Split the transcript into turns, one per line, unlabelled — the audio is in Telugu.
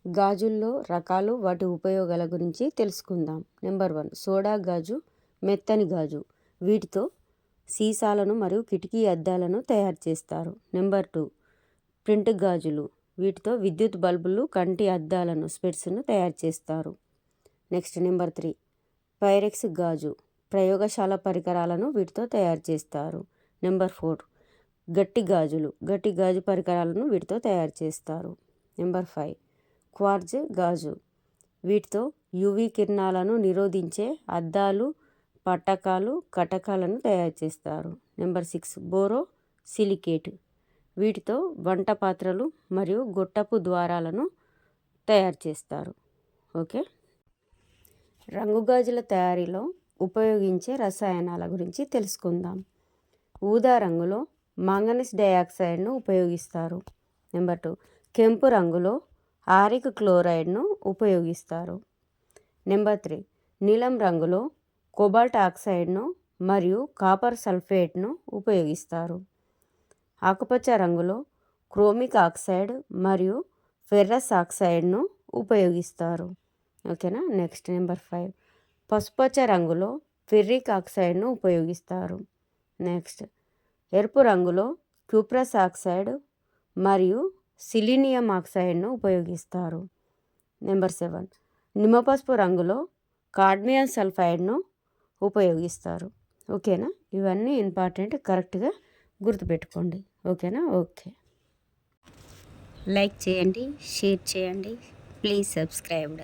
గాజుల్లో రకాలు, వాటి ఉపయోగాల గురించి తెలుసుకుందాం. నెంబర్ 1, సోడా గాజు, మెత్తని గాజు. వీటితో సీసాలను మరియు కిటికీ అద్దాలను తయారు చేస్తారు. నెంబర్ 2, ప్రింట్ గాజులు. వీటితో విద్యుత్ బల్బులు, కంటి అద్దాలను, స్పెట్స్ను తయారు చేస్తారు. నెక్స్ట్ నెంబర్ 3, పైరెక్స్ గాజు. ప్రయోగశాల పరికరాలను వీటితో తయారు చేస్తారు. నెంబర్ 4, గట్టి గాజులు. గట్టి గాజు పరికరాలను వీటితో తయారు చేస్తారు. నెంబర్ 5, క్వార్ట్జ్ గాజు. వీటితో యువి కిరణాలను నిరోధించే అద్దాలు, పట్టకాలు, కటకాలను తయారు చేస్తారు. Number 6, borrow silicate. వీటితో వంట పాత్రలు మరియు గొట్టపు ద్వారాలను తయారు చేస్తారు. ఓకే. రంగు గాజుల తయారీలో ఉపయోగించే రసాయనాల గురించి తెలుసుకుందాం. ఊదా రంగులో మాంగనీస్ డయాక్సైడ్ను ఉపయోగిస్తారు. నెంబర్ 2, కెంపు రంగులో ఆరిక్ క్లోరైడ్ను ఉపయోగిస్తారు. నెంబర్ 3, నీలం రంగులో కోబాల్ట్ ఆక్సైడ్ను మరియు కాపర్ సల్ఫేట్ను ఉపయోగిస్తారు. ఆకుపచ్చ రంగులో క్రోమిక్ ఆక్సైడ్ మరియు ఫెర్రస్ ఆక్సైడ్ను ఉపయోగిస్తారు. ఓకేనా. నెక్స్ట్ నెంబర్ 5, పసుపచ్చ రంగులో ఫెర్రిక్ ఆక్సైడ్ను ఉపయోగిస్తారు. నెక్స్ట్ ఎరుపు రంగులో క్యూప్రస్ ఆక్సైడ్ మరియు సిలీనియం ఆక్సైడ్ను ఉపయోగిస్తారు. నెంబర్ 7, నిమ్మపసుపు రంగులో కాడ్మియం సల్ఫైడ్ను ఉపయోగిస్తారు. ఓకేనా. ఇవన్నీ ఇంపార్టెంట్, కరెక్ట్గా గుర్తుపెట్టుకోండి. ఓకేనా. ఓకే. లైక్ చేయండి, షేర్ చేయండి, ప్లీజ్ సబ్స్క్రైబ్డ్.